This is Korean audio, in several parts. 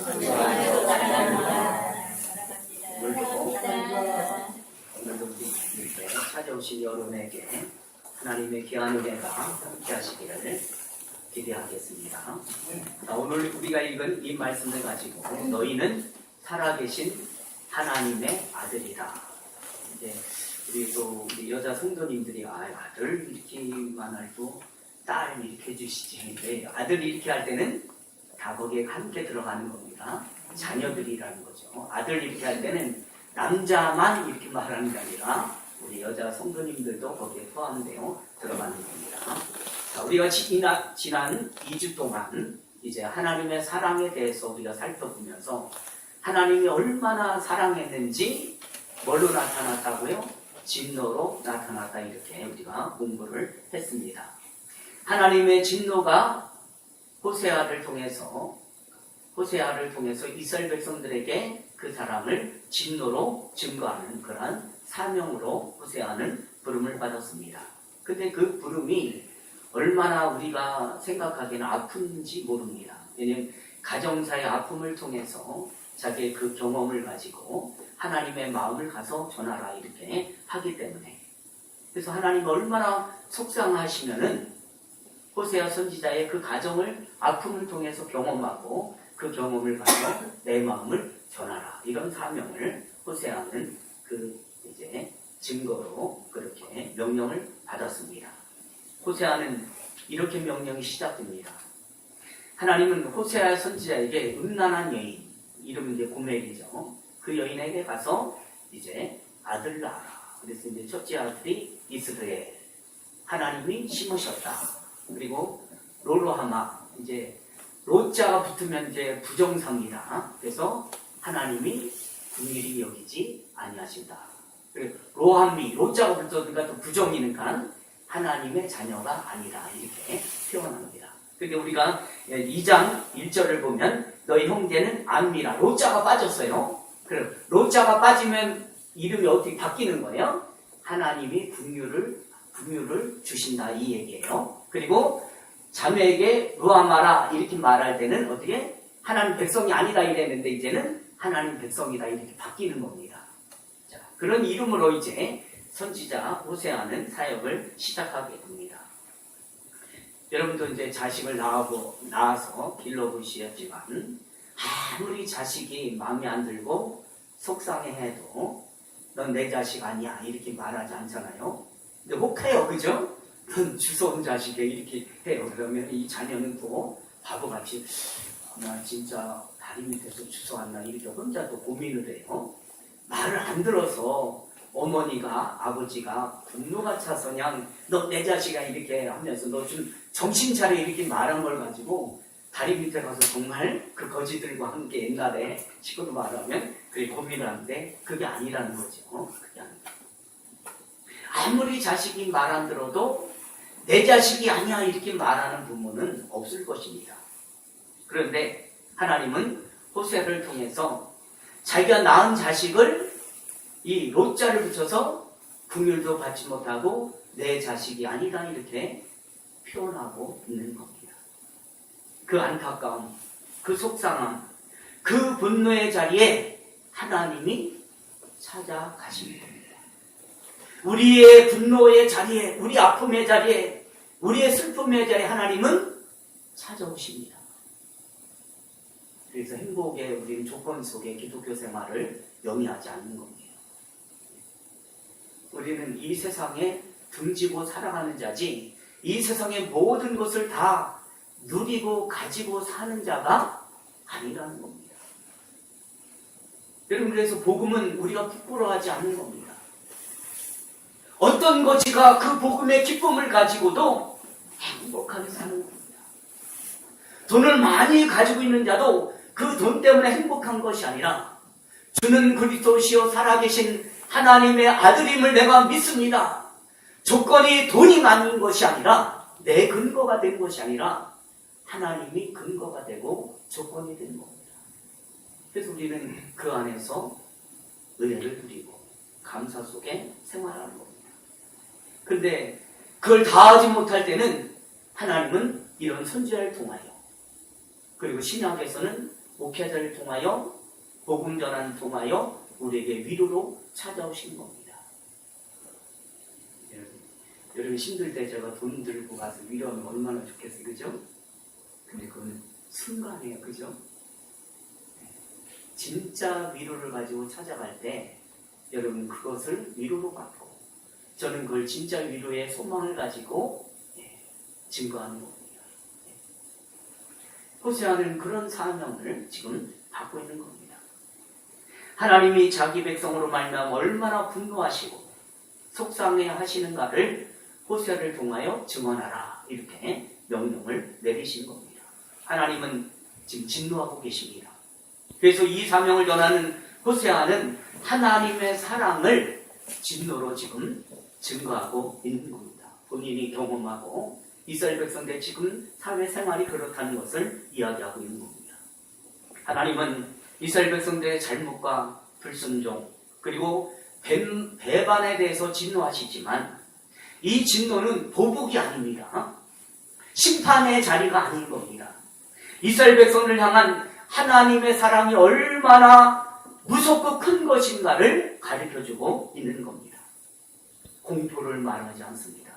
오늘도 우리 찾아오신 여러분에게 하나님의 귀한 은혜가 함께 하시기를 기대하겠습니다. 오늘 우리가 읽은 이 말씀을 가지고 너희는 살아계신 하나님의 아들이다. 이제 우리 여자 성도님들이 아들 이렇게만 할도 딸 이렇게 해주시지. 아들 이렇게 할 때는 다 거기에 함께 들어가는 겁니다. 자녀들이라는 거죠. 아들 이렇게 할 때는 남자만 이렇게 말하는 게 아니라 우리 여자 성도님들도 거기에 포함되어 들어가는 겁니다. 자, 우리가 지난 2주 동안 이제 하나님의 사랑에 대해서 우리가 살펴보면서 하나님이 얼마나 사랑했는지 뭘로 나타났다고요? 진노로 나타났다, 이렇게 우리가 공부를 했습니다. 하나님의 진노가 호세아를 통해서 이스라엘 백성들에게 그 사랑을 진노로 증거하는 그러한 사명으로 호세아는 부름을 받았습니다. 근데 그 부름이 얼마나 우리가 생각하기에는 아픈지 모릅니다. 왜냐하면 가정사의 아픔을 통해서 자기의 그 경험을 가지고 하나님의 마음을 가서 전하라 이렇게 하기 때문에, 그래서 하나님 얼마나 속상하시면은 호세아 선지자의 그 가정을 아픔을 통해서 경험하고 그 경험을 가서 내 마음을 전하라, 이런 사명을 호세아는 그 이제 증거로 그렇게 명령을 받았습니다. 호세아는 이렇게 명령이 시작됩니다. 하나님은 호세아 선지자에게 음란한 여인, 이름은 이제 고멜이죠. 그 여인에게 가서 이제 아들 낳아라. 그래서 이제 첫째 아들이 이스라엘, 하나님이 심으셨다. 그리고 로로하마, 이제 로자가 붙으면 이제 부정상이다. 그래서 하나님이 긍휼히 여기지 아니하신다. 그리고 로함미, 로자가 붙으니까 또 부정이니까 하나님의 자녀가 아니다, 이렇게 표현합니다. 그런데 우리가 2장 1절을 보면 너희 형제는 암미라, 로자가 빠졌어요. 그럼 로자가 빠지면 이름이 어떻게 바뀌는 거예요? 하나님이 긍휼을 주신다, 이 얘기예요. 그리고 자매에게 루아마라 이렇게 말할 때는 어떻게? 하나님 백성이 아니다 이랬는데 이제는 하나님 백성이다, 이렇게 바뀌는 겁니다. 자, 그런 이름으로 이제 선지자 호세아는 사역을 시작하게 됩니다. 여러분도 이제 자식을 낳아서 길러보시었지만 아무리 자식이 마음에 안 들고 속상해해도 넌 내 자식 아니야 이렇게 말하지 않잖아요. 근데 혹해요, 그죠? 넌 주워온 자식이 이렇게 해요. 그러면 이 자녀는 또 바보같이 나 진짜 다리 밑에서 주워왔나 이렇게 혼자 또 고민을 해요. 말을 안 들어서 어머니가, 아버지가 분노가 차서 그냥 너 내 자식아 이렇게 하면서 너 좀 정신 차려 이렇게 말한 걸 가지고 다리 밑에 가서 정말 그 거지들과 함께 옛날에 식으로 말하면 그게 고민을 하는데 그게 아니라는 거죠. 그게 아니라. 아무리 자식이 말 안 들어도 내 자식이 아니야 이렇게 말하는 부모는 없을 것입니다. 그런데 하나님은 호세아를 통해서 자기가 낳은 자식을 이 롯자를 붙여서 긍휼도 받지 못하고 내 자식이 아니다 이렇게 표현하고 있는 겁니다. 그 안타까움, 그 속상함, 그 분노의 자리에 하나님이 찾아가십니다. 우리의 분노의 자리에, 우리 아픔의 자리에, 우리의 슬픔의 자리에 하나님은 찾아오십니다. 그래서 행복의 우리는 조건 속에 기독교 생활을 영위하지 않는 겁니다. 우리는 이 세상에 등지고 살아가는 자지 이 세상의 모든 것을 다 누리고 가지고 사는 자가 아니라는 겁니다. 여러분, 그래서 복음은 우리가 부끄러워하지 않는 겁니다. 어떤 거지가 그 복음의 기쁨을 가지고도 행복하게 사는 겁니다. 돈을 많이 가지고 있는 자도 그 돈 때문에 행복한 것이 아니라 주는 그리스도시요 살아계신 하나님의 아들임을 내가 믿습니다. 조건이 돈이 많은 것이 아니라 내 근거가 된 것이 아니라 하나님이 근거가 되고 조건이 된 겁니다. 그래서 우리는 그 안에서 은혜를 누리고 감사 속에 생활하는 겁니다. 그런데 그걸 다 하지 못할 때는 하나님은 이런 선지자를 통하여, 그리고 신약에서는 목회자를 통하여 복음 전환을 통하여 우리에게 위로로 찾아오신 겁니다. 여러분 힘들 때 제가 돈 들고 가서 위로하면 얼마나 좋겠어요, 그죠? 근데 그건 순간이에요, 그죠? 진짜 위로를 가지고 찾아갈 때 여러분 그것을 위로로 받고 저는 그걸 진짜 위로의 소망을 가지고 증거하는 겁니다. 호세아는 그런 사명을 지금 받고 있는 겁니다. 하나님이 자기 백성으로 말미암아 얼마나 분노하시고 속상해 하시는가를 호세아를 통하여 증언하라 이렇게 명령을 내리신 겁니다. 하나님은 지금 진노하고 계십니다. 그래서 이 사명을 전하는 호세아는 하나님의 사랑을 진노로 지금 증거하고 있는 겁니다. 본인이 경험하고 이스라엘 백성들 지금 사회생활이 그렇다는 것을 이야기하고 있는 겁니다. 하나님은 이스라엘 백성들의 잘못과 불순종 그리고 배반에 대해서 진노하시지만 이 진노는 보복이 아닙니다. 심판의 자리가 아닌 겁니다. 이스라엘 백성을 향한 하나님의 사랑이 얼마나 무섭고 큰 것인가를 가르쳐주고 있는 겁니다. 공포를 말하지 않습니다.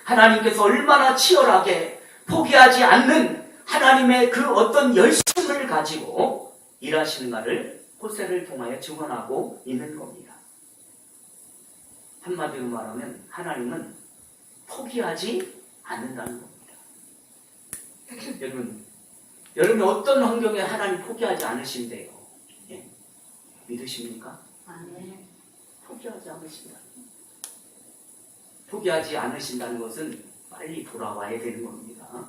하나님께서 얼마나 치열하게 포기하지 않는 하나님의 그 어떤 열심을 가지고 일하시는가를 호세를 통하여 증언하고 있는 겁니다. 한마디로 말하면 하나님은 포기하지 않는다는 겁니다. 여러분 어떤 환경에 하나님 포기하지 않으신대요? 예? 믿으십니까? 아멘. 포기하지 않으신다. 포기하지 않으신다는 것은 빨리 돌아와야 되는 겁니다.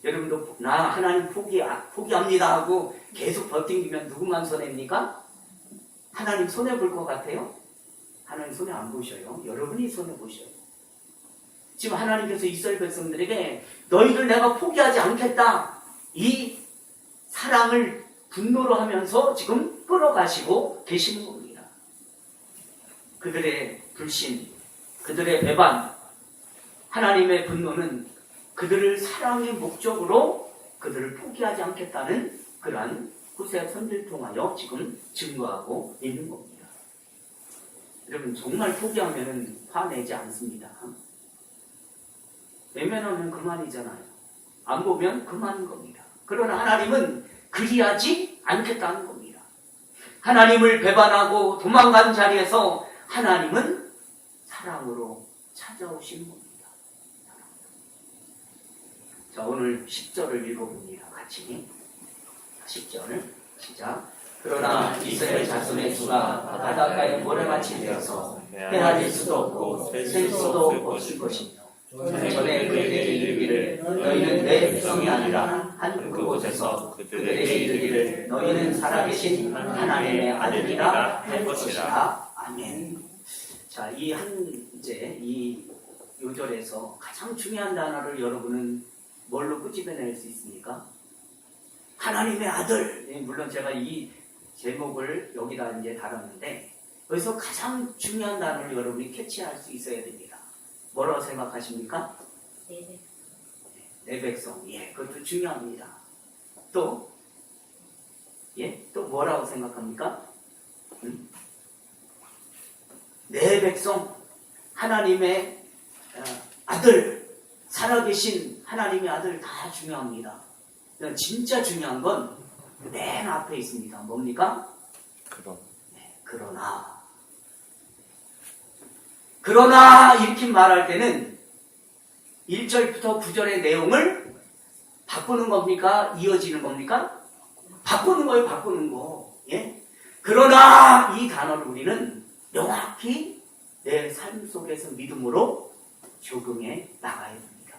여러분도 나 하나님 포기합니다 하고 계속 버팅기면 누구만 손해입니까? 하나님 손해 볼 것 같아요? 하나님 손해 안 보셔요. 여러분이 손해 보셔요. 지금 하나님께서 이스라엘 백성들에게 너희들 내가 포기하지 않겠다. 이 사랑을 분노로 하면서 지금 끌어가시고 계시는 겁니다. 그들의 불신, 그들의 배반, 하나님의 분노는 그들을 사랑의 목적으로 그들을 포기하지 않겠다는 그러한 호세아 선지를 통하여 지금 증거하고 있는 겁니다. 여러분 정말 포기하면 화내지 않습니다. 외면하면 그만이잖아요. 안 보면 그만인 겁니다. 그러나 하나님은 그리하지 않겠다는 겁니다. 하나님을 배반하고 도망간 자리에서 하나님은 사랑으로 찾아오신 겁니다. 자, 오늘 10절을 읽어봅니다. 같이 10절 시작. 그러나 이스라엘 자손의 수가 바닷가에 모래같이 되어서 헤아릴 수도 없고 셀 수도 없을 것이며 전에 그들에게 이르기를 너희는 내 백성이 아니라 한 그곳에서 그들에게 이르기를 너희는 살아계신 하나님의 아들이라 할 것이라. 아멘. 자, 이 요절에서 가장 중요한 단어를 여러분은 뭘로 끄집어낼 수 있습니까? 하나님의 아들. 물론 제가 이 제목을 여기다 이제 달았는데 여기서 가장 중요한 단어를 여러분이 캐치할 수 있어야 됩니다. 뭐라고 생각하십니까? 내 백성. 예, 그것도 중요합니다. 또 뭐라고 생각합니까? 내 백성, 하나님의 아들, 살아계신 하나님의 아들 다 중요합니다. 진짜 중요한 건 맨 앞에 있습니다. 뭡니까? 그러나 이렇게 말할 때는 1절부터 9절의 내용을 바꾸는 겁니까? 이어지는 겁니까? 바꾸는 거예요. 바꾸는 거. 예? 그러나 이 단어를 우리는 명확히 내 삶 속에서 믿음으로 적용해 나가야 됩니다.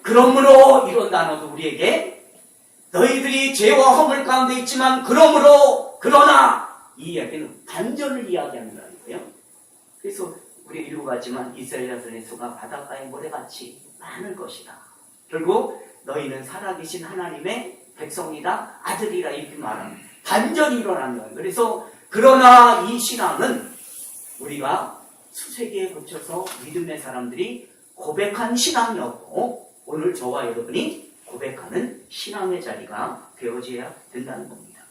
그러므로 이런 단어도 우리에게 너희들이 죄와 허물 가운데 있지만 그러나 이 이야기는 반전을 이야기한다는 거예요. 그래서 우리 읽어봤지만 이스라엘 자손의 수가 바닷가의 모래같이 많을 것이다. 결국 너희는 살아계신 하나님의 백성이다, 아들이라 이렇게 말하는 반전이 일어나는 거예요. 그래서 그러나 이 신앙은 우리가 수세기에 거쳐서 믿음의 사람들이 고백한 신앙이었고 오늘 저와 여러분이 고백하는 신앙의 자리가 되어져야 된다는 겁니다.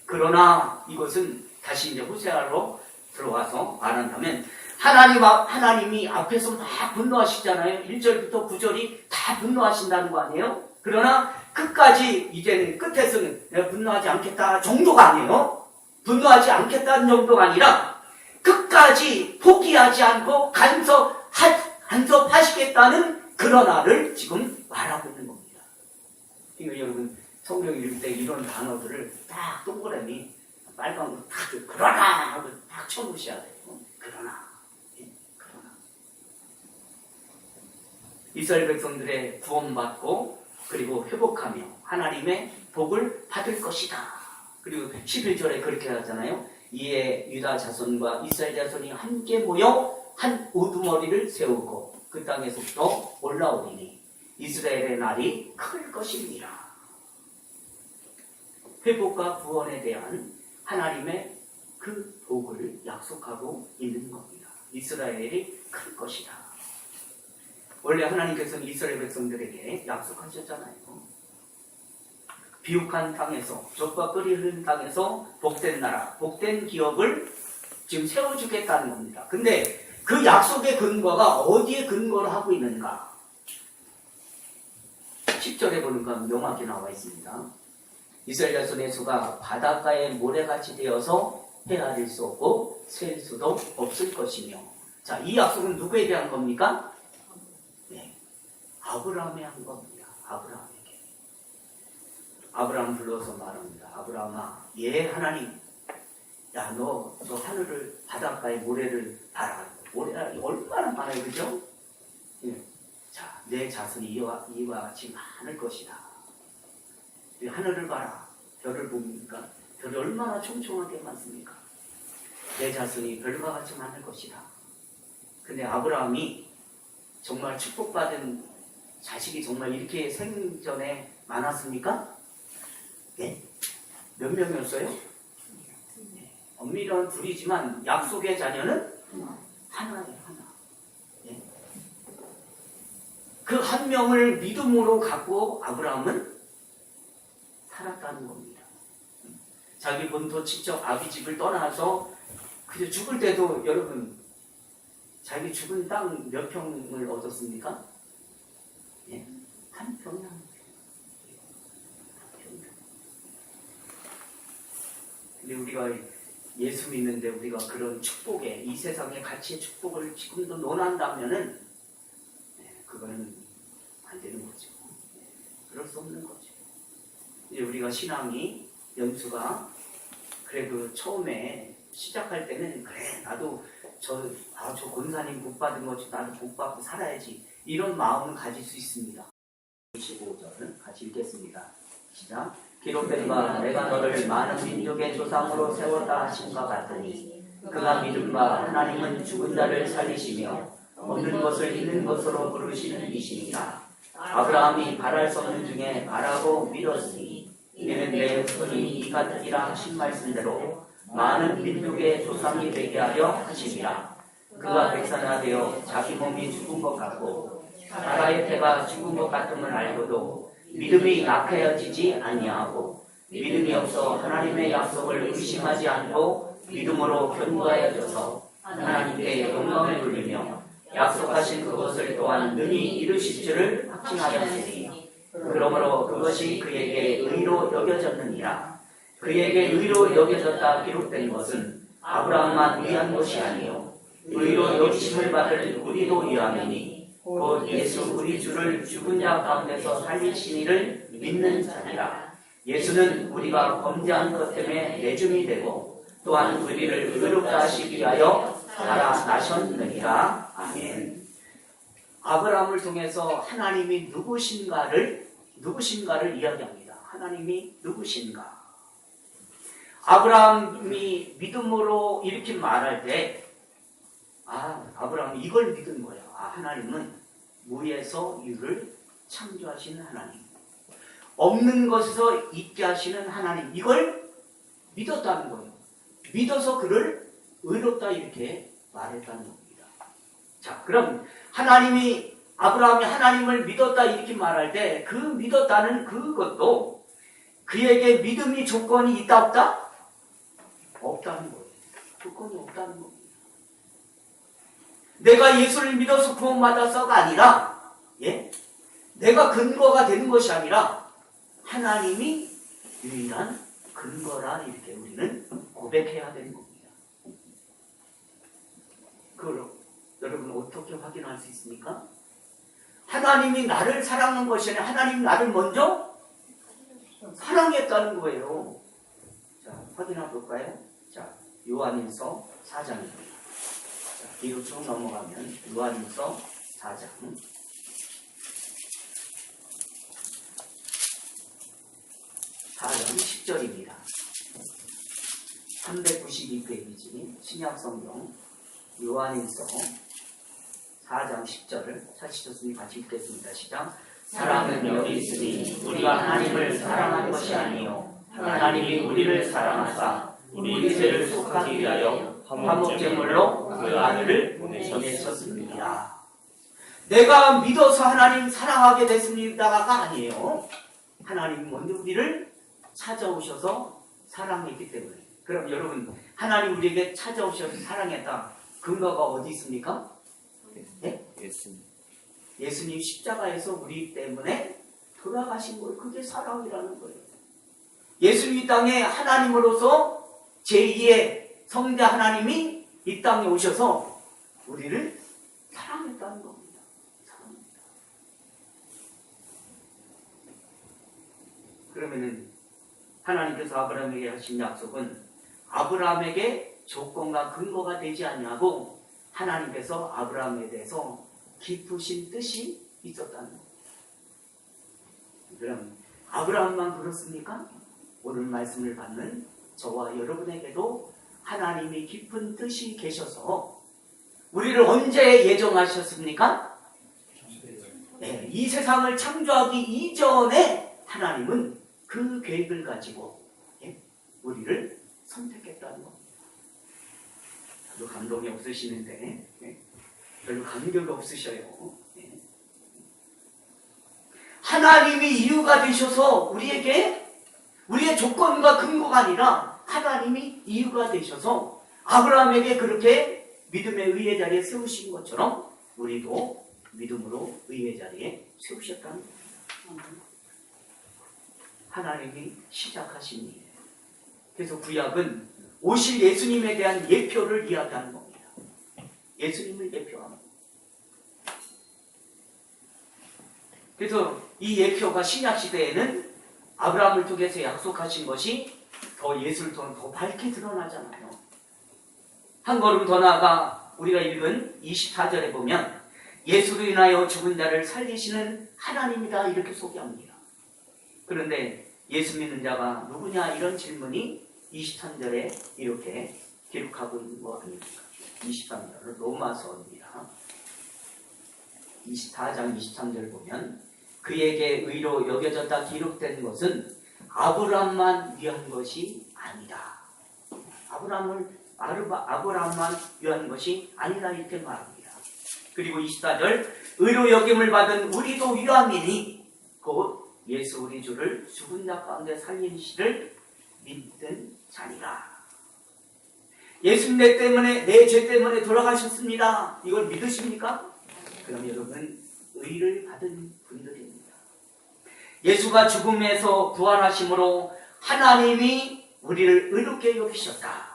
그러나 이것은 다시 이제 호세아로 들어와서 말한다면 하나님이 앞에서 막 분노하시잖아요. 1절부터 9절이 다 분노하신다는 거 아니에요? 그러나 끝까지 이제는 끝에서는 내가 분노하지 않겠다 정도가 아니에요. 분노하지 않겠다는 정도가 아니라 끝까지 포기하지 않고 간섭하시겠다는 그러나를 지금 말하고 있는 겁니다. 그러니까 여러분 성경 읽을 때 이런 단어들을 딱 동그라미 빨간 거 딱 그러나 하고 딱 쳐놓으셔야 돼요. 그러나. 이스라엘 백성들의 구원받고 그리고 회복하며 하나님의 복을 받을 것이다. 그리고 11절에 그렇게 하잖아요. 이에 유다 자손과 이스라엘 자손이 함께 모여 한 우두머리를 세우고 그 땅에서부터 올라오리니 이스라엘의 날이 클 것입니다. 회복과 구원에 대한 하나님의 그 복을 약속하고 있는 겁니다. 이스라엘이 클 것이다. 원래 하나님께서는 이스라엘 백성들에게 약속하셨잖아요. 비옥한 땅에서 젖과 꿀이 흐르는 땅에서 복된 나라, 복된 기업을 지금 세워주겠다는 겁니다. 근데 그 약속의 근거가 어디에 근거를 하고 있는가? 10절에 보니까 명확히 나와 있습니다. 이스라엘 자손의 수가 바닷가의 모래같이 되어서 헤아릴 수 없고 셀 수도 없을 것이며. 자, 이 약속은 누구에 대한 겁니까? 네, 아브라함에 한 겁니다. 아브라함에게. 아브라함 불러서 말합니다. 아브라함아, 예 하나님, 야 너 하늘을 바닷가의 모래를 봐라. 모래가 얼마나 많아요, 그죠? 예. 자, 내 자손이 이와 같이 많을 것이다. 하늘을 봐라. 별을 보니까 별이 얼마나 촘촘하게 많습니까? 내 자손이 별과 같이 많을 것이다. 근데 아브라함이 정말 축복받은 자식이 정말 이렇게 생전에 많았습니까? 네? 몇 명이었어요? 네. 엄밀한 둘이지만 약속의 자녀는 하나예요, 하나. 네. 그 한 명을 믿음으로 갖고 아브라함은 살았다는 겁니다. 자기 본토 친척 아비 집을 떠나서 그저 죽을 때도 여러분 자기 죽은 땅 몇 평을 얻었습니까? 예? 한 평이야. 근데 우리가 예수 믿는데 우리가 그런 축복에 이 세상의 가치의 축복을 지금도 논한다면은 그거는 안 되는 거죠. 그럴 수 없는 거죠. 이제 우리가 신앙이 연수가 그래도 처음에 시작할 때는 그래 나도 저 권사님 복 받은 거지 나도 복 받고 살아야지 이런 마음을 가질 수 있습니다. 25절을 같이 읽겠습니다. 시작. 기록된 바 내가 너를 많은 민족의 조상으로 세웠다 하신과 같으니 그가 믿은 바 하나님은 죽은 자를 살리시며 없는 것을 있는 것으로 부르시는 이시니라. 아브라함이 바랄 수 없는 중에 바라고 믿었으니 이는 내 후손이 이 같으리라 하신 말씀대로 많은 민족의 조상이 되게 하려 하시니라. 그가 백사나 되어 자기 몸이 죽은 것 같고 사라의 태가 죽은 것 같음을 알고도 믿음이 약해지지 아니하고 믿음이 없어 하나님의 약속을 의심하지 않고 믿음으로 견고하여져서 하나님께 영광을 돌리며 약속하신 그것을 또한 능히 이루실 줄을 확증하였으니 그러므로 그것이 그에게 의로 여겨졌느니라. 그에게 의로 여겨졌다 기록된 것은 아브라함만 위한 것이 아니요 의로 여기심을 받을 우리도 위함이니 곧 예수 우리 주를 죽은 자 가운데서 살리신 이를 믿는 자니라. 예수는 우리가 범죄한 것 때문에 내줌이 되고 또한 우리를 의롭다 하시기 위하여 살아나셨느니라. 아멘. 아브라함을 통해서 하나님이 누구신가를 이야기합니다. 하나님이 누구신가? 아브라함이 믿음으로 이렇게 말할 때 아브라함이 이걸 믿은 거야. 하나님은 무에서 유를 창조하시는 하나님, 없는 것에서 있게 하시는 하나님, 이걸 믿었다는 거예요. 믿어서 그를 의롭다 이렇게 말했다는 겁니다. 자, 그럼 하나님이 아브라함이 하나님을 믿었다 이렇게 말할 때 그 믿었다는 그것도 그에게 믿음이 조건이 있다 없다? 없다는 거예요. 조건이 없다는 겁니다. 내가 예수를 믿어서 구원받아서가 아니라 내가 근거가 되는 것이 아니라 하나님이 유일한 근거라 이렇게 우리는 고백해야 되는 겁니다. 그걸 여러분 어떻게 확인할 수 있습니까? 하나님이 나를 사랑한 것이 아니라 하나님이 나를 먼저 사랑했다는 거예요. 자, 확인해 볼까요? 자, 요한일서 4장입니다. 뒤로 쭉 넘어가면 요한일서 4장 4장 10절입니다. 392페이지 신약성경 요한일서 4장 10절을 찾으셨으니 같이 읽겠습니다. 시작. 사랑은 여기 있으니 우리가 하나님을 사랑한 것이 아니요 하나님이 우리를 사랑하사 우리 죄를 속하기 위하여 화목제물로 그 아들을 보내셨습니다. 내가 믿어서 하나님 사랑하게 됐습니다가 아니에요. 하나님 먼저 우리를 찾아오셔서 사랑했기 때문에. 그럼 여러분 하나님 우리에게 찾아오셔서 사랑했다. 근거가 어디 있습니까? 예수님 십자가에서 우리 때문에 돌아가신 거예요. 그게 사랑이라는 거예요. 예수님 이 땅에 하나님으로서 제2의 성자 하나님이 이 땅에 오셔서 우리를 사랑했다는 겁니다. 사랑합니다. 그러면은 하나님께서 아브라함에게 하신 약속은 아브라함에게 조건과 근거가 되지 않냐고 하나님께서 아브라함에 대해서 깊으신 뜻이 있었다는 겁니다. 그럼 아브라함만 그렇습니까? 오늘 말씀을 받는 저와 여러분에게도 하나님이 깊은 뜻이 계셔서 우리를 언제 예정하셨습니까? 네, 이 세상을 창조하기 이전에 하나님은 그 계획을 가지고 우리를 선택했다는 겁니다. 별로 감동이 없으시는데 별로 감격이 없으셔요. 하나님이 이유가 되셔서 우리의 조건과 근거가 아니라 하나님이 이유가 되셔서 아브라함에게 그렇게 믿음의 의의 자리에 세우신 것처럼 우리도 믿음으로 의의 자리에 세우셨다는 겁니다. 하나님이 시작하신 일이에요. 그래서 구약은 오실 예수님에 대한 예표를 이야기하는 겁니다. 예수님을 예표하는 겁니다. 그래서 이 예표가 신약시대에는 아브라함을 통해서 약속하신 것이 더 예수를 통해 더 밝게 드러나잖아요. 한 걸음 더 나아가 우리가 읽은 24절에 보면 예수로 인하여 죽은 자를 살리시는 하나님이다 이렇게 소개합니다. 그런데 예수 믿는 자가 누구냐 이런 질문이 23절에 이렇게 기록하고 있는 거 아닙니까? 23절은 로마서입니다. 24장 23절 보면 그에게 의로 여겨졌다 기록된 것은 아브라함만 위한 것이 아니다. 아브라함만 위한 것이 아니라 이렇게 말합니다. 그리고 24절 의로 여김을 받은 우리도 위함이니 곧 예수 우리 주를 죽은 자 가운데 살린 이를 믿는 자니라. 예수님 내 죄 때문에 돌아가셨습니다. 이걸 믿으십니까? 그럼 여러분 의를 받은 분들입니다. 예수가 죽음에서 부활하심으로 하나님이 우리를 의롭게 여기셨다.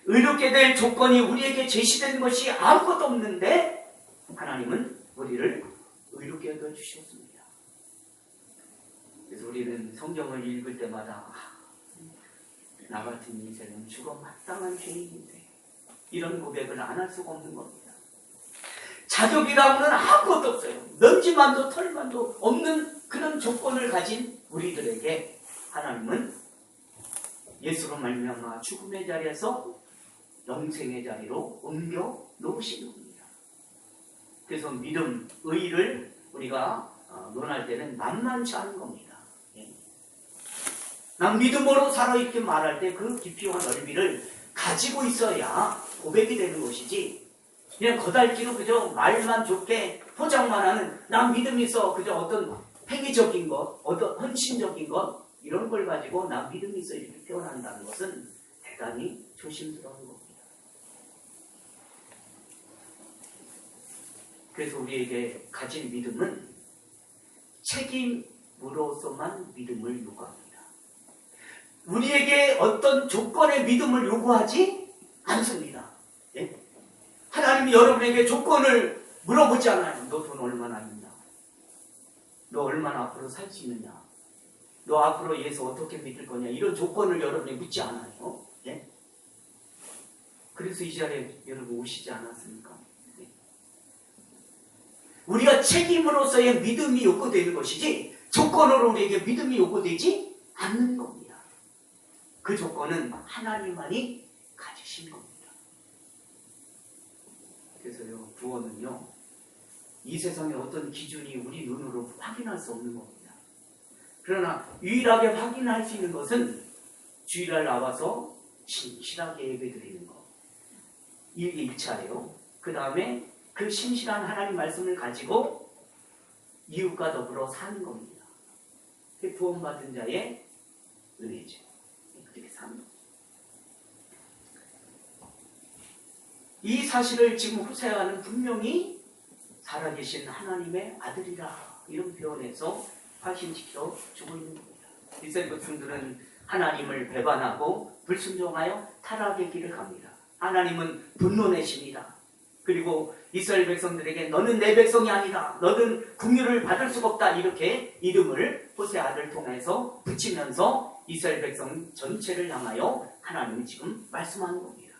의롭게 될 조건이 우리에게 제시된 것이 아무것도 없는데 하나님은 우리를 의롭게 여겨주셨습니다. 그래서 우리는 성경을 읽을 때마다 나 같은 인생은 죽어 마땅한 죄인인데 이런 고백을 안 할 수가 없는 겁니다. 자격이라고는 아무것도 없어요. 먼지만도 털만도 없는 그런 조건을 가진 우리들에게 하나님은 예수로 말미암아 죽음의 자리에서 영생의 자리로 옮겨 놓으시는 겁니다. 그래서 믿음, 의를 우리가 논할 때는 만만치 않은 겁니다. 난 믿음으로 살아 이렇게 말할 때 그 깊이와 넓이를 가지고 있어야 고백이 되는 것이지 그냥 거달기로 그저 말만 좋게 포장만 하는 난 믿음이 있어. 그저 어떤 획기적인 것, 어떤 헌신적인 것 이런 걸 가지고 난 믿음이 있어 이렇게 표현한다는 것은 대단히 조심스러운 겁니다. 그래서 우리에게 가진 믿음은 책임으로서만 믿음을 요구합니다. 우리에게 어떤 조건의 믿음을 요구하지 않습니다. 예? 하나님이 여러분에게 조건을 물어보지 않아요. 너 돈 얼마나 있냐? 너 얼마나 앞으로 살 수 있느냐? 너 앞으로 예수 어떻게 믿을 거냐? 이런 조건을 여러분이 묻지 않아요. 예? 그래서 이 자리에 여러분 오시지 않았습니까? 예? 우리가 책임으로서의 믿음이 요구되는 것이지 조건으로 우리에게 믿음이 요구되지 않는 겁니다. 그 조건은 하나님만이 가지신 겁니다. 그래서요, 구원은요, 이 세상의 어떤 기준이 우리 눈으로 확인할 수 없는 겁니다. 그러나 유일하게 확인할 수 있는 것은 주일날 나와서 신실하게 예배드리는 것. 이게 1차예요. 그 다음에 그 신실한 하나님 말씀을 가지고 이웃과 더불어 사는 겁니다. 그게 구원받은 자의 은혜죠. 그렇게 사는 겁니다. 이 사실을 지금 호세아는 분명히 살아계신 하나님의 아들이라 이런 표현에서 확신시켜 주고 있는 겁니다. 이스라엘 백성들은 하나님을 배반하고 불순종하여 타락의 길을 갑니다. 하나님은 분노내십니다. 그리고 이스라엘 백성들에게 너는 내 백성이 아니다. 너는 긍휼을 받을 수가 없다. 이렇게 이름을 호세아를 통해서 붙이면서 이스라엘 백성 전체를 향하여 하나님이 지금 말씀하는 겁니다.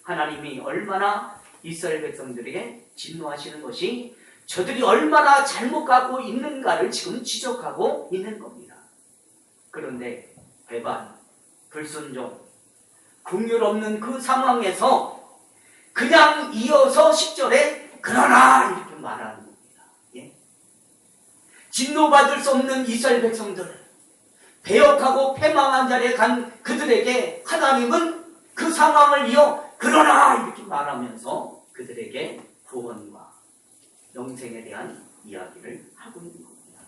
하나님이 얼마나 이스라엘 백성들에게 진노하시는 것이 저들이 얼마나 잘못 가고 있는가를 지금 지적하고 있는 겁니다. 그런데 배반, 불순종, 긍휼 없는 그 상황에서 그냥 이어서 10절에 그러나 이렇게 말하는 겁니다. 예? 진노받을 수 없는 이스라엘 백성들, 배역하고 패망한 자리에 간 그들에게 하나님은 그 상황을 이어 그러나 이렇게 말하면서 그들에게 구원과 영생에 대한 이야기를 하고 있는 겁니다.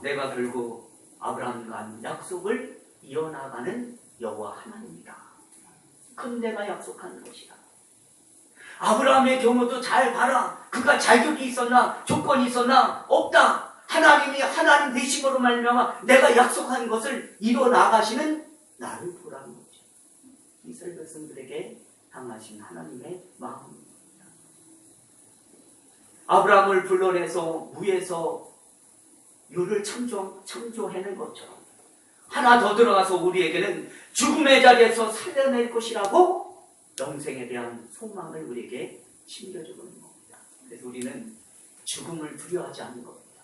내가 결국 아브라함과 한 약속을 이어나가는 여호와 하나님이다. 그건 내가 약속하는 것이다. 아브라함의 경우도 잘 봐라. 그가 자격이 있었나 조건이 있었나 없다. 하나님이 하나님 되심으로 말미암아 내가 약속한 것을 이뤄나가시는 나를 보라는 거죠. 이스라엘 백성들에게 향하신 하나님의 마음입니다. 아브라함을 불러내서 무에서 유를 창조해낸 것처럼 하나 더 들어가서 우리에게는 죽음의 자리에서 살려낼 것이라고 영생에 대한 소망을 우리에게 심겨주는 겁니다. 그래서 우리는 죽음을 두려워하지 않는 겁니다.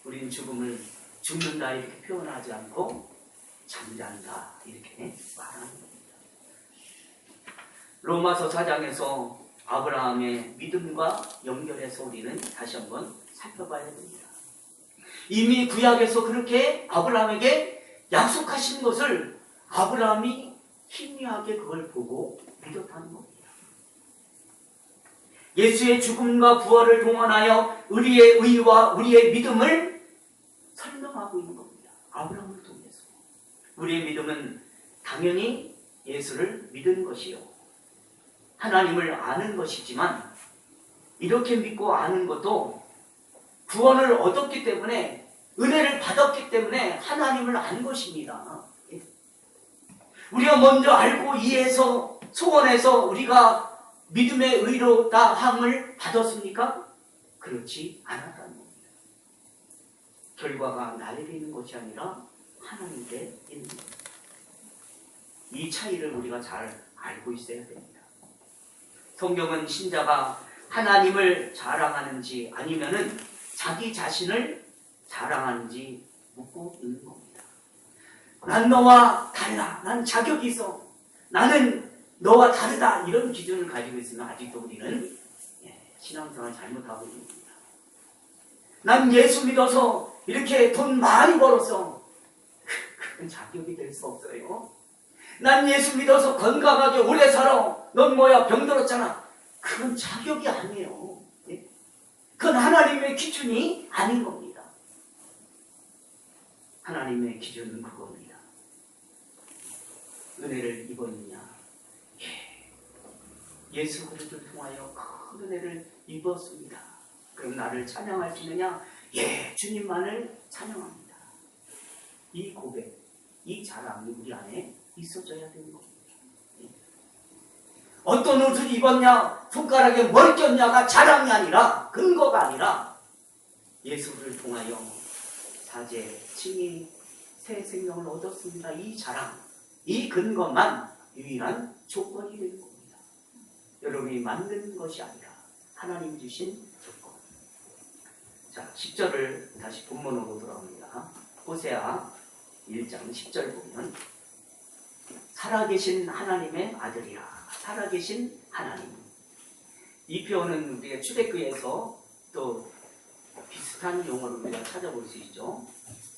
우리는 죽음을 죽는다 이렇게 표현하지 않고 잠잔다 이렇게 말하는 겁니다. 로마서 4장에서 아브라함의 믿음과 연결해서 우리는 다시 한번 살펴봐야 됩니다. 이미 구약에서 그렇게 아브라함에게 약속하신 것을 아브라함이 희미하게 그걸 보고 믿었다는 겁니다. 예수의 죽음과 부활을 동원하여 우리의 의와 우리의 믿음을 설명하고 있는 겁니다. 아브라함을 통해서. 우리의 믿음은 당연히 예수를 믿은 것이요. 하나님을 아는 것이지만 이렇게 믿고 아는 것도 구원을 얻었기 때문에 은혜를 받았기 때문에 하나님을 안 것입니다. 우리가 먼저 알고 이해해서 소원해서 우리가 믿음의 의로다함을 받았습니까? 그렇지 않았다는 겁니다. 결과가 나에게 있는 것이 아니라 하나님께 있는 겁니다. 이 차이를 우리가 잘 알고 있어야 됩니다. 성경은 신자가 하나님을 자랑하는지 아니면은 자기 자신을 자랑하는지 묻고 있는 겁니다. 난 너와 달라. 난 자격이 있어. 나는 너와 다르다. 이런 기준을 가지고 있으면 아직도 우리는 신앙생활 잘못하고 있는 겁니다. 난 예수 믿어서 이렇게 돈 많이 벌었어. 그건 자격이 될 수 없어요. 난 예수 믿어서 건강하게 오래 살아. 넌 뭐야 병들었잖아. 그건 자격이 아니에요. 그건 하나님의 기준이 아닌 겁니다. 하나님의 기준은 그겁니다. 은혜를 입었느냐? 예수 그리스도를 통하여 큰 은혜를 입었습니다. 그럼 나를 찬양할 수 있느냐? 주님만을 찬양합니다. 이 고백, 이 자랑이 우리 안에 있어져야 되는 겁니다. 어떤 옷을 입었냐, 손가락에 뭘 꼈냐가 자랑이 아니라, 근거가 아니라 예수를 통하여 사제, 칭의, 새 생명을 얻었습니다. 이 자랑, 이 근거만 유일한 조건이 되는 겁니다. 여러분이 만든 것이 아니라 하나님 주신 조건. 자, 10절을 다시 본문으로 돌아옵니다. 호세아 1장 10절 보면 살아계신 하나님의 아들이라. 살아계신 하나님. 이 표현은 우리가 출애굽에서 또 비슷한 용어를 우리가 찾아볼 수 있죠.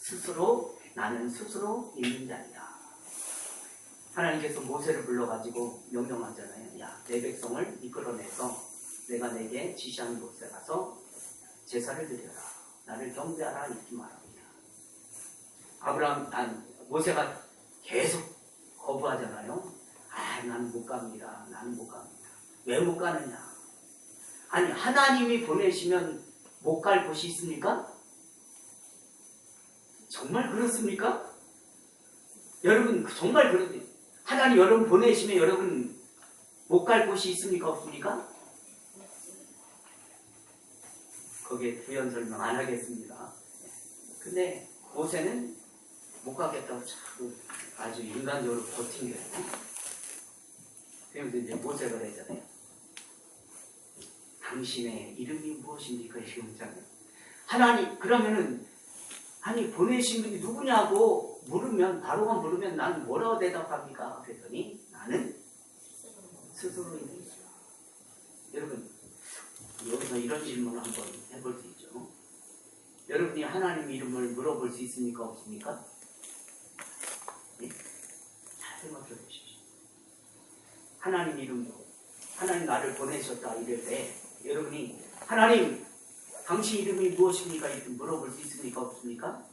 스스로, 나는 스스로 있는 자이다. 하나님께서 모세를 불러가지고 명령하잖아요. 야, 내 백성을 이끌어내서 내가 내게 지시하는 곳에 가서 제사를 드려라. 나를 경배하라. 이렇게 말합니다. 모세가 계속 거부하잖아요. 나는 못 갑니다. 나는 못 갑니다. 왜 못 가느냐? 아니, 하나님이 보내시면 못 갈 곳이 있습니까? 정말 그렇습니까? 여러분, 정말 그렇습니까? 하나님 여러분 보내시면 여러분 못 갈 곳이 있습니까? 없습니까? 거기에 부연 설명 안 하겠습니다. 근데 모세는 못 가겠다고 자꾸 아주 인간적으로 버틴거예요. 그래서 이제 모세가 그러잖아요. 당신의 이름이 무엇입니까? 이렇게 묻잖아요. 하나님, 그러면은, 아니, 보내신 분이 누구냐고 바로가 물으면 나는 뭐라고 대답합니까? 그랬더니, 나는 스스로 있는 거야. 여러분, 여기서 이런 질문을 한번 해볼 수 있죠. 여러분이 하나님 이름을 물어볼 수 있습니까? 없습니까? 네? 잘 생각해 보십시오. 하나님 이름으로, 하나님 나를 보내셨다 이럴 때, 여러분이 하나님, 당신 이름이 무엇입니까? 이렇게 물어볼 수 있습니까? 없습니까?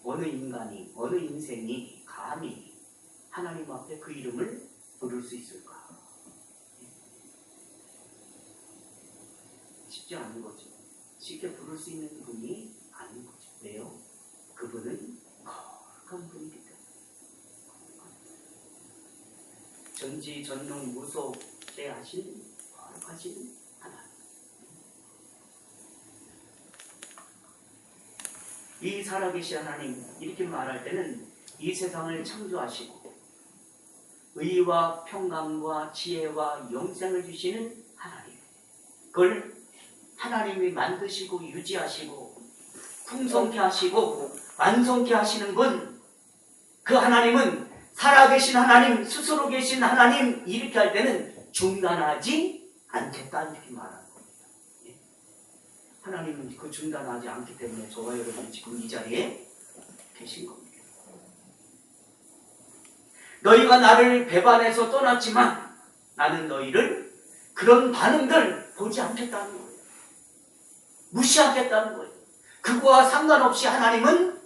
어느 인간이, 어느 인생이 감히 하나님 앞에 그 이름을 부를 수 있을까? 쉽지 않은 거죠. 쉽게 부를 수 있는 분이 아닌 거죠. 왜요? 그분은 거룩한 분이기 때문에. 전지전능 무소죄하신 거룩하신 하나님. 이 살아계신 하나님, 이렇게 말할 때는 이 세상을 창조하시고 의와 평강과 지혜와 영생을 주시는 하나님, 그걸 하나님이 만드시고 유지하시고 풍성케 하시고 완성케 하시는 분, 그 하나님은 살아계신 하나님, 스스로 계신 하나님, 이렇게 할 때는 중단하지 않겠다 이렇게 말하는 겁니다. 하나님은 그 중단하지 않기 때문에 저와 여러분 지금 이 자리에 계신 겁니다. 너희가 나를 배반해서 떠났지만 나는 너희를 그런 반응들 보지 않겠다는 거예요. 무시하겠다는 거예요. 그거와 상관없이 하나님은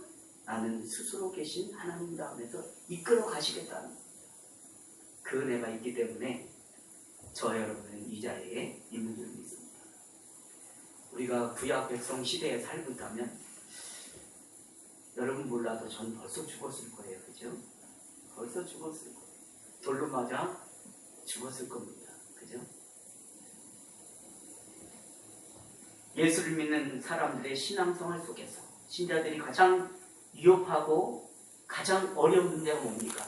나는 스스로 계신 하나님이다 하면서 이끌어 가시겠다는 거예요. 그 은혜가 있기 때문에 저와 여러분은 이 자리에 있는 줄 믿습니다. 우리가 구약 백성 시대에 살고 있다면 여러분 몰라도 전 벌써 죽었을 거예요. 그죠? 벌써 죽었을 거예요. 돌로 맞아 죽었을 겁니다. 그죠? 예수를 믿는 사람들의 신앙생활 속에서 신자들이 가장 위협하고 가장 어려운 문제가 뭡니까?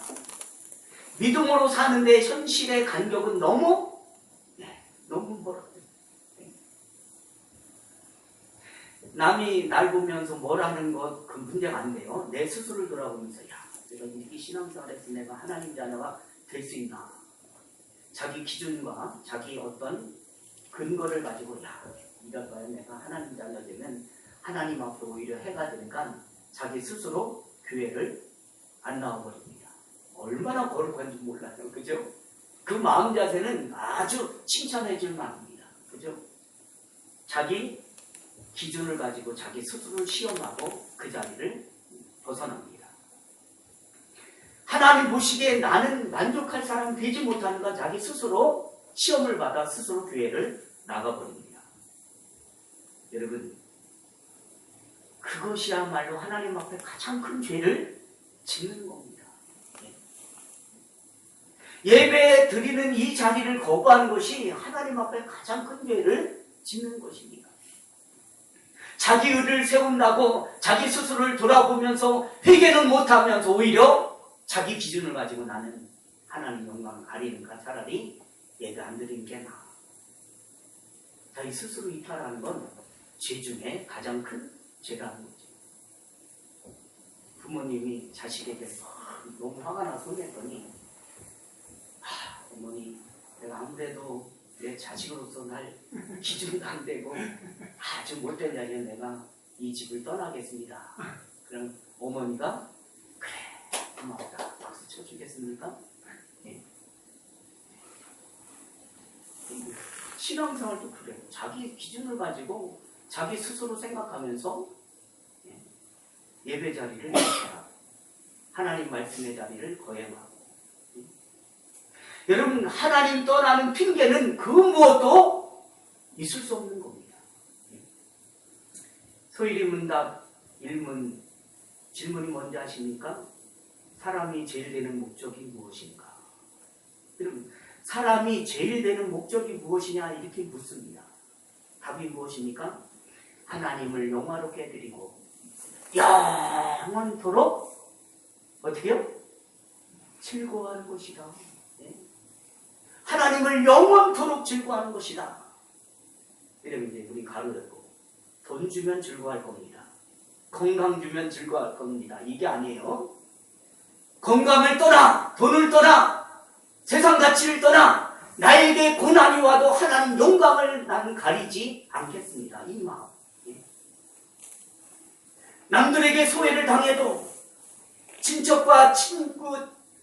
믿음으로 사는데 현실의 간격은 너무 멀어요. 남이 날 보면서 뭐라는 것 그 문제가 안 돼요. 내 스스로를 돌아보면서 내가 이렇게 신앙생활에서 내가 하나님 자녀가 될 수 있나? 자기 기준과 자기 어떤 근거를 가지고 이럴까요? 내가 하나님 자녀 되면 하나님 앞에 오히려 해가 되니까 자기 스스로 교회를 안 나와버립니다. 얼마나 거룩한지 몰라요. 그죠? 그 마음 자세는 아주 칭찬해 줄 만합니다. 그죠? 자기 기준을 가지고 자기 스스로를 시험하고 그 자리를 벗어납니다. 하나님 보시기에 나는 만족할 사람 되지 못하는가 자기 스스로 시험을 받아 스스로 교회를 나가버립니다. 여러분, 그것이야말로 하나님 앞에 가장 큰 죄를 짓는 겁니다. 예배 드리는 이 자리를 거부하는 것이 하나님 앞에 가장 큰 죄를 짓는 것입니다. 자기 의를 세운다고 자기 스스로를 돌아보면서 회개는 못하면서 오히려 자기 기준을 가지고 나는 하나님 영광을 가리는가 차라리 예배 안 드리는 게 나아. 자기 스스로 이탈하는 건 죄 중에 가장 큰 죄라는 거죠. 부모님이 자식에게 너무 화가 나서 혼냈더니 어머니, 내가 아무래도 내 자식으로서 날 기준도 안 되고 아주 못된 자리에 내가 이 집을 떠나겠습니다. 그럼 어머니가 그래, 고맙다. 박수 쳐주겠습니까? 네. 신앙생활도 그래요. 자기 기준을 가지고 자기 스스로 생각하면서 예배 자리를 지켜라. 하나님 말씀의 자리를 거행하고. 여러분, 하나님 떠나는 핑계는 그 무엇도 있을 수 없는 겁니다. 소일이문답 1문 질문이 뭔지 아십니까? 사람이 제일 되는 목적이 무엇인가? 여러분, 사람이 제일 되는 목적이 무엇이냐 이렇게 묻습니다. 답이 무엇입니까? 하나님을 영화롭게 해드리고 영원토록 어떻게요? 즐거워하는 것이다. 하나님을 영원토록 즐거워하는 것이다. 이러면 이제 우리 가로잡고 돈 주면 즐거워할 겁니다. 건강 주면 즐거워할 겁니다. 이게 아니에요. 건강을 떠나, 돈을 떠나, 세상 가치를 떠나 나에게 고난이 와도 하나님 영광을 나는 가리지 않겠습니다. 이 마음. 남들에게 소외를 당해도 친척과 친구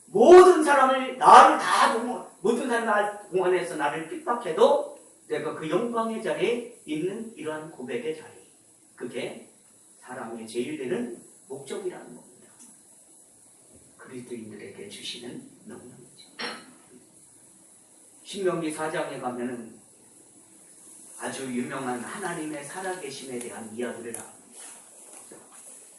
모든 사람을 나를 다 모든 사람을 공헌해서 나를 핍박해도 내가 그 영광의 자리에 있는 이러한 고백의 자리, 그게 사람의 제일 되는 목적이라는 겁니다. 그리스도인들에게 주시는 명령이죠. 신명기 4장에 가면은 아주 유명한 하나님의 살아계심에 대한 이야기를 합니다.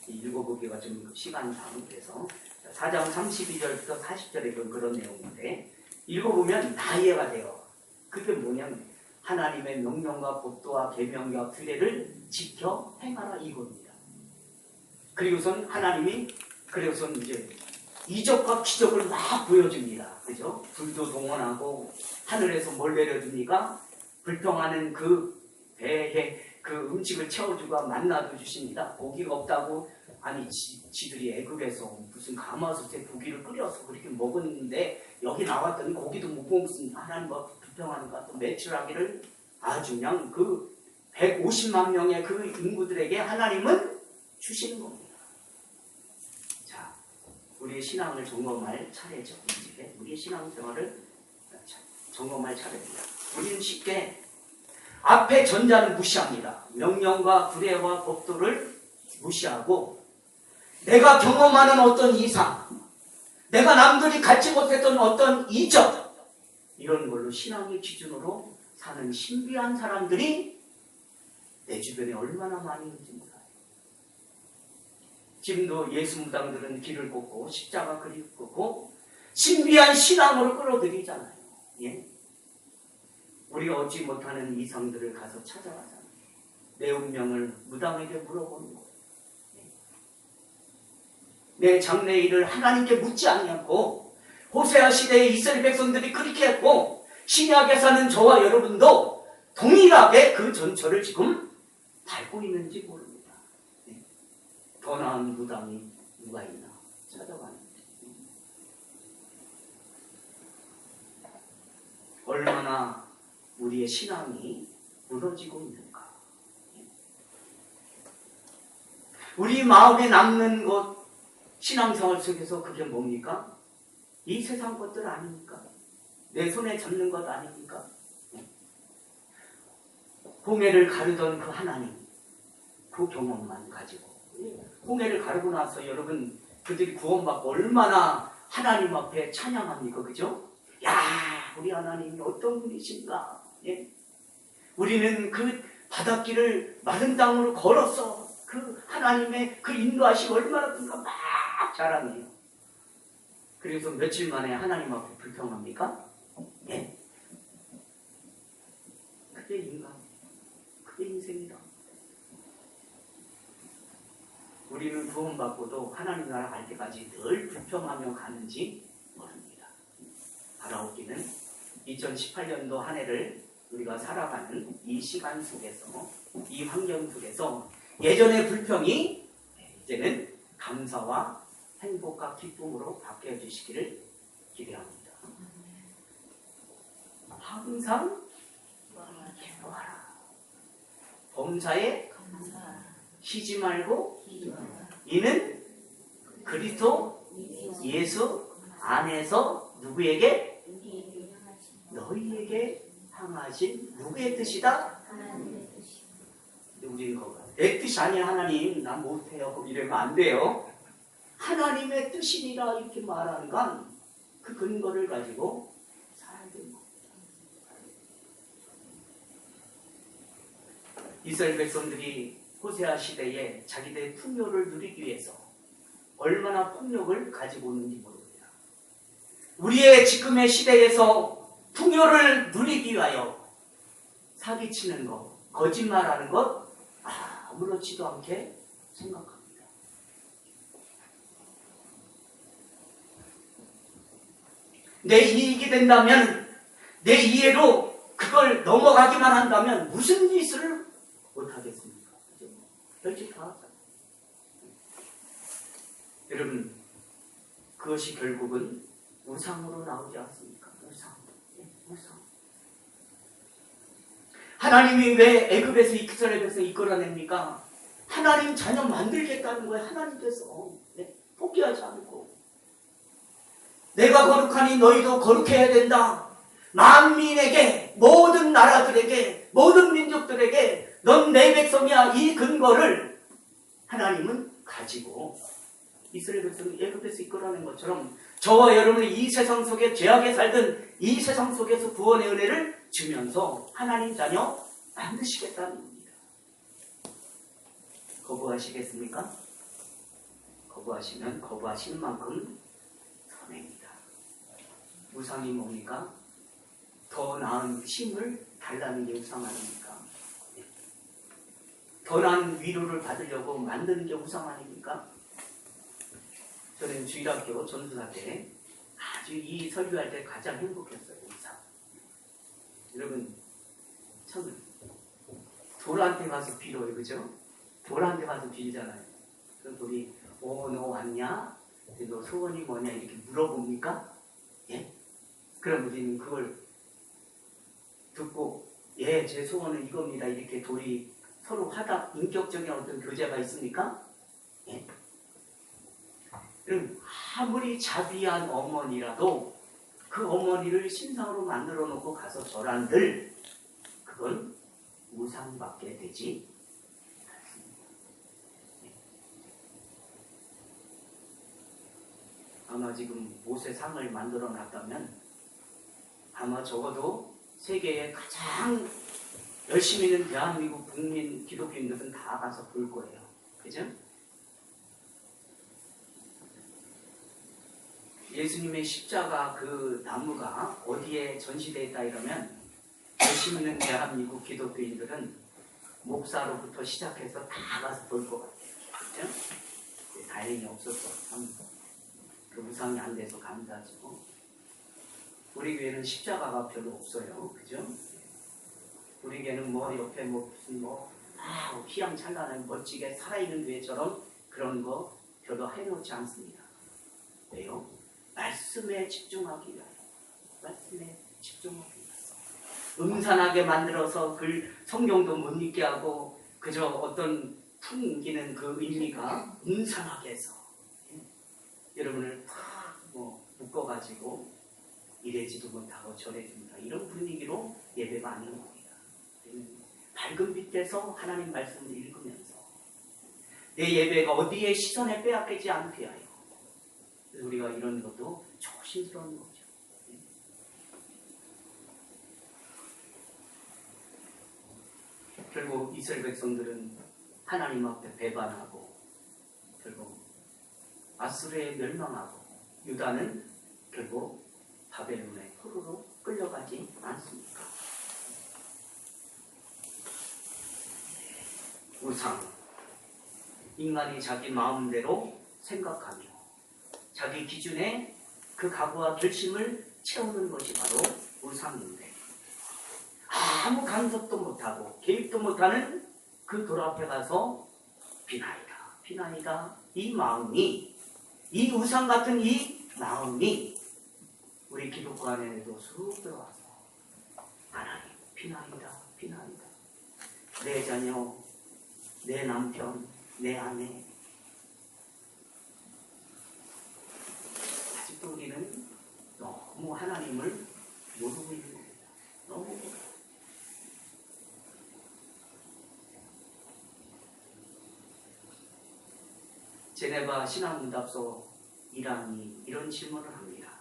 읽어보기가 좀 시간이 잘못돼서 4장 32절부터 40절에 그런 내용인데 읽어보면 다 이해가 돼요. 그게 뭐냐면 하나님의 명령과 법도와 계명과 규례를 지켜 행하라 이겁니다. 그리고선 하나님이 그리고선 이제 이적과 기적을 막 보여줍니다. 그죠? 불도 동원하고 하늘에서 뭘 내려줍니까? 불평하는 그 배에 그 음식을 채워주고 만나도 주십니다. 고기가 없다고 아니 지들이 애굽에서 무슨 가마솥에 고기를 끓여서 그렇게 먹었는데 여기 나왔더니 고기도 못 먹었으니 하나님과 불평하는가 또 매출하기를 아주 그냥 그 150만 명의 그 인구들에게 하나님은 주시는 겁니다. 자, 우리의 신앙을 점검할 차례죠. 이제 우리의 신앙생활을 점검할 차례입니다. 우리는 쉽게 앞에 전자는 무시합니다. 명령과 규례와 법도를 무시하고 내가 경험하는 어떤 이상, 내가 남들이 갖지 못했던 어떤 이적, 이런 걸로 신앙의 기준으로 사는 신비한 사람들이 내 주변에 얼마나 많이 있는지 몰라요. 지금도 예수 무당들은 길을 꽂고 십자가 그리를 꽂고 신비한 신앙으로 끌어들이잖아요. 예? 우리가 얻지 못하는 이상들을 가서 찾아가잖아요. 내 운명을 무당에게 물어보는 거예요. 내 장래일을 하나님께 묻지 않냐고. 호세아 시대에 이스라엘 백성들이 그렇게 했고 신약에 사는 저와 여러분도 동일하게 그 전철을 지금 밟고 있는지 모릅니다. 더 나은 무당이 누가 있나 찾아가는 거죠. 얼마나 우리의 신앙이 무너지고 있는가. 우리 마음에 남는 것 신앙생활 속에서 그게 뭡니까? 이 세상 것들 아닙니까? 내 손에 잡는 것 아닙니까? 홍해를 가르던 그 하나님, 그 경험만 가지고 홍해를 가르고 나서 여러분 그들이 구원받고 얼마나 하나님 앞에 찬양합니까? 그죠? 야, 우리 하나님이 어떤 분이신가? 예? 우리는 그 바닷길을 마른 땅으로 걸어서 그 하나님의 그 인도하심 얼마나 큰가 막 자랑해요. 그래서 며칠 만에 하나님 앞에 불평합니까? 예? 그게 인간, 그게 인생이다. 우리는 구원받고도 하나님 나라 갈 때까지 늘 불평하며 가는지 모릅니다. 바라옵기는 2018년도 한 해를 우리가 살아가는 이 시간 속에서, 이 환경 속에서 예전의 불평이 이제는 감사와 행복과 기쁨으로 바뀌어 주시기를 기대합니다. 항상 기뻐하라. 범사에 쉬지 말고 이는 그리스도 예수 안에서 누구에게? 너희에게 향하신 누구의 뜻이다? 우리는 거가 내 뜻이 아니야 하나님 난 못해요 이러면 안 돼요. 하나님의 뜻이니라 이렇게 말하는 건 그 근거를 가지고 살아야 되는 겁니다. 이스라엘 백성들이 호세아 시대에 자기들의 풍요를 누리기 위해서 얼마나 폭력을 가지고 있는지 모릅니다. 우리의 지금의 시대에서 풍요를 누리기 위하여 사기치는 것, 거짓말하는 것 아무렇지도 않게 생각합니다. 내 이익이 된다면, 내 이해로 그걸 넘어가기만 한다면 무슨 짓을 못하겠습니까? 별짓 다 하잖아요. 여러분, 그것이 결국은 우상으로 나오지 않습니까? 우상. 하나님이 왜 애굽에서 이스라엘 백성 이끌어냅니까? 하나님 자녀 만들겠다는 거예요. 하나님께서 포기하지 않고 내가 거룩하니 너희도 거룩해야 된다. 만민에게, 모든 나라들에게, 모든 민족들에게 넌 내 백성이야. 이 근거를 하나님은 가지고 이스라엘 백성이 애굽에서 이끌어낸 것처럼 저와 여러분이 이 세상 속에 죄악에 살던 이 세상 속에서 구원의 은혜를 주면서 하나님 자녀 만드시겠다는 겁니다. 거부하시겠습니까? 거부하시면 거부하시는 만큼 선행입니다. 우상이 뭡니까? 더 나은 힘을 달라는 게 우상 아닙니까? 더 나은 위로를 받으려고 만드는 게 우상 아닙니까? 저는 주일학교 전도사 때 아주 이 설교할 때 가장 행복했어요. 우상. 여러분, 처음에 돌한테 가서 빌어요. 그죠? 돌한테 가서 빌잖아요. 그럼 돌이 너 왔냐? 너 소원이 뭐냐? 이렇게 물어봅니까? 예? 그럼 우리는 그걸 듣고 제 소원은 이겁니다. 이렇게 돌이 서로 인격적인 어떤 교제가 있습니까? 예? 그럼 아무리 자비한 어머니라도 그 어머니를 신상으로 만들어 놓고 가서 절한들 그건 우상밖에 되지 않습니다. 예. 아마 지금 모세상을 만들어 놨다면 아마 적어도 세계에 가장 열심히 있는 대한민국 국민 기독교인들은 다 가서 볼 거예요. 그죠? 예수님의 십자가 그 나무가 어디에 전시되어 있다 이러면 열심히 있는 대한민국 기독교인들은 목사로부터 시작해서 다 가서 볼 것 같아요. 그죠? 다행히 없어서 참 그 무상이 안 돼서 감사하죠. 우리 교회는 십자가가 별로 없어요. 그죠? 우리 교회는 옆에 무슨 휘황찬란한 멋지게 살아있는 교회처럼 그런 거 별로 해놓지 않습니다. 왜요? 말씀에 집중하기 위하여. 말씀에 집중하기 위하여. 음산하게 만들어서 성경도 못 읽게 하고 그저 어떤 풍기는 그 의미가 음산하게 해서 여러분을 탁 묶어가지고 이래지도 못하고 저래지도 못하고 이런 분위기로 예배가 아닌 겁니다. 밝은 빛에서 하나님 말씀을 읽으면서 내 예배가 어디에 시선에 빼앗기지 않게 하여, 그래서 우리가 이런 것도 조심스러운 거죠. 결국 이스라엘 백성들은 하나님 앞에 배반하고 결국 아수르에 멸망하고 유다는 결국 바벨론의 포로로 끌려가지 않습니까? 우상, 인간이 자기 마음대로 생각하며 자기 기준에 그 각오와 결심을 채우는 것이 바로 우상인데, 아무 간섭도 못하고 개입도 못하는 그 돌 앞에 가서 비나이다, 비나이다, 이 마음이, 이 우상 같은 이 마음이 우리 기독교 안에도 쑥 들어와서 하나님 비나이다, 비나이다, 내 자녀, 내 남편, 내 아내, 아직도 우리는 너무 하나님을 모르고 있는 겁니다. 너무. 제네바 신학문답서 1항이 이런 질문을 합니다.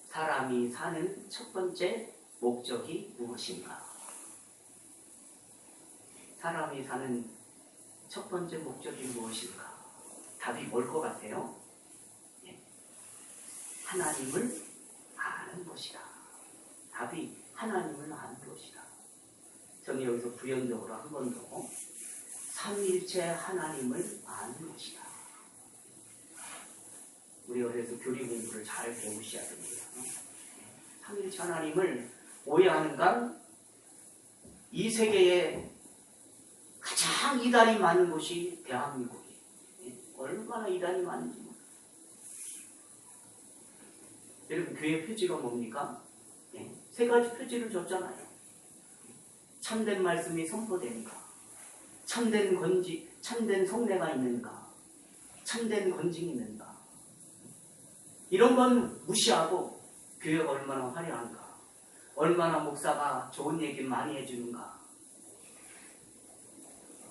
사람이 사는 첫 번째 목적이 무엇인가? 사람이 사는 첫 번째 목적이 무엇인가? 답이 뭘 것 같아요? 하나님을 아는 것이다. 답이 하나님을 아는 것이다. 저는 여기서 부연적으로 한 번 더 삼위일체 하나님을 아는 것이다. 우리 어려서 교리 공부를 잘 배우셔야 됩니다. 삼위일체 하나님을 오해하는가? 이 세계에 가장 이단이 많은 곳이 대한민국이에요. 얼마나 이단이 많은지 몰라요. 여러분, 교회 표지가 뭡니까? 세 가지 표지를 줬잖아요. 참된 말씀이 선포되는가? 참된 건지, 참된 성례가 있는가? 참된 건징이 있는가? 이런 건 무시하고 교회가 얼마나 화려한가? 얼마나 목사가 좋은 얘기 많이 해주는가?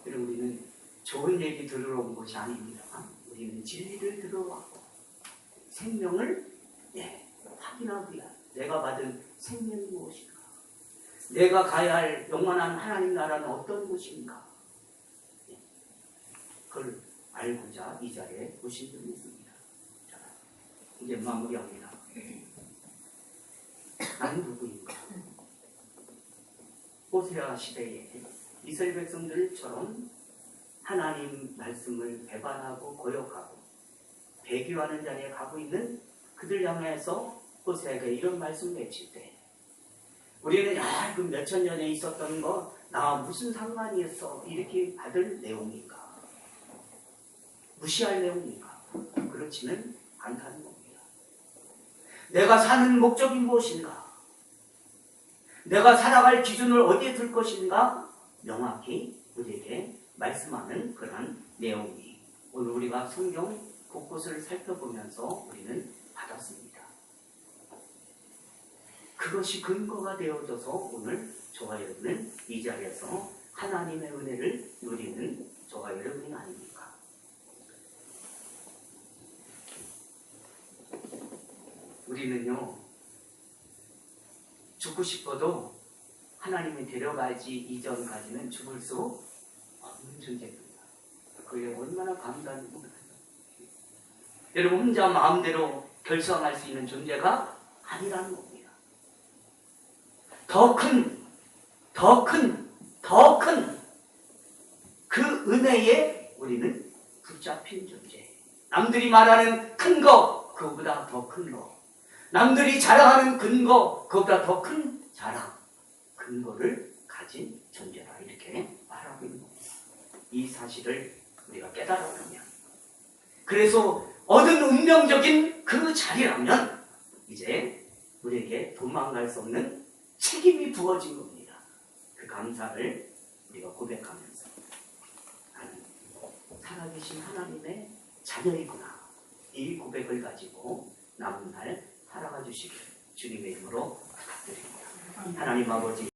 여러분, 우리는 좋은 얘기 들으러 온 것이 아닙니다. 우리는 진리를 들으러 왔고 생명을 확인하기 위한, 내가 받은 생명이 무엇인가? 내가 가야 할 영원한 하나님 나라는 어떤 곳인가? 그걸 알고자 이 자리에 오신 분이 있습니다. 자, 이제 마무리합니다. 나는 누구인가? 호세아 시대에 이스라엘 백성들처럼 하나님 말씀을 배반하고 거역하고 배교하는 자리에 가고 있는 그들 향해서 호세아가 이런 말씀을 외칠 때, 우리는 그 몇천 년에 있었던 거 나와 무슨 상관이 있어, 이렇게 받을 내용인가? 무시할 내용인가? 그렇지는 않다는 겁니다. 내가 사는 목적이 무엇인가? 내가 살아갈 기준을 어디에 둘 것인가? 명확히 우리에게 말씀하는 그런 내용이 오늘 우리가 성경 곳곳을 살펴보면서 우리는 받았습니다. 그것이 근거가 되어져서 오늘 저와 여러분은 이 자리에서 하나님의 은혜를 누리는 저와 여러분이 아닙니까? 우리는요, 죽고 싶어도 하나님이 데려가지 이전까지는 죽을 수 없는 존재입니다. 그게 얼마나 감사한지 몰라요. 여러분, 혼자 마음대로 결정할 수 있는 존재가 아니라는 겁니다. 더 큰 그 은혜에 우리는 붙잡힌 존재. 남들이 말하는 큰 거, 그거보다 더 큰 거. 남들이 자랑하는 근거, 그거보다 더 큰 자랑, 근거를 가진 존재다, 이렇게 말하고 있는 겁니다. 이 사실을 우리가 깨달아가면, 그래서 얻은 운명적인 그 자리라면 이제 우리에게 도망갈 수 없는 책임이 부어진 겁니다. 그 감사를 우리가 고백하면서 나는 살아계신 하나님의 자녀이구나, 이 고백을 가지고 남은 날 살아가 주시길 주님의 이름으로 부탁드립니다. 하나님 아버지,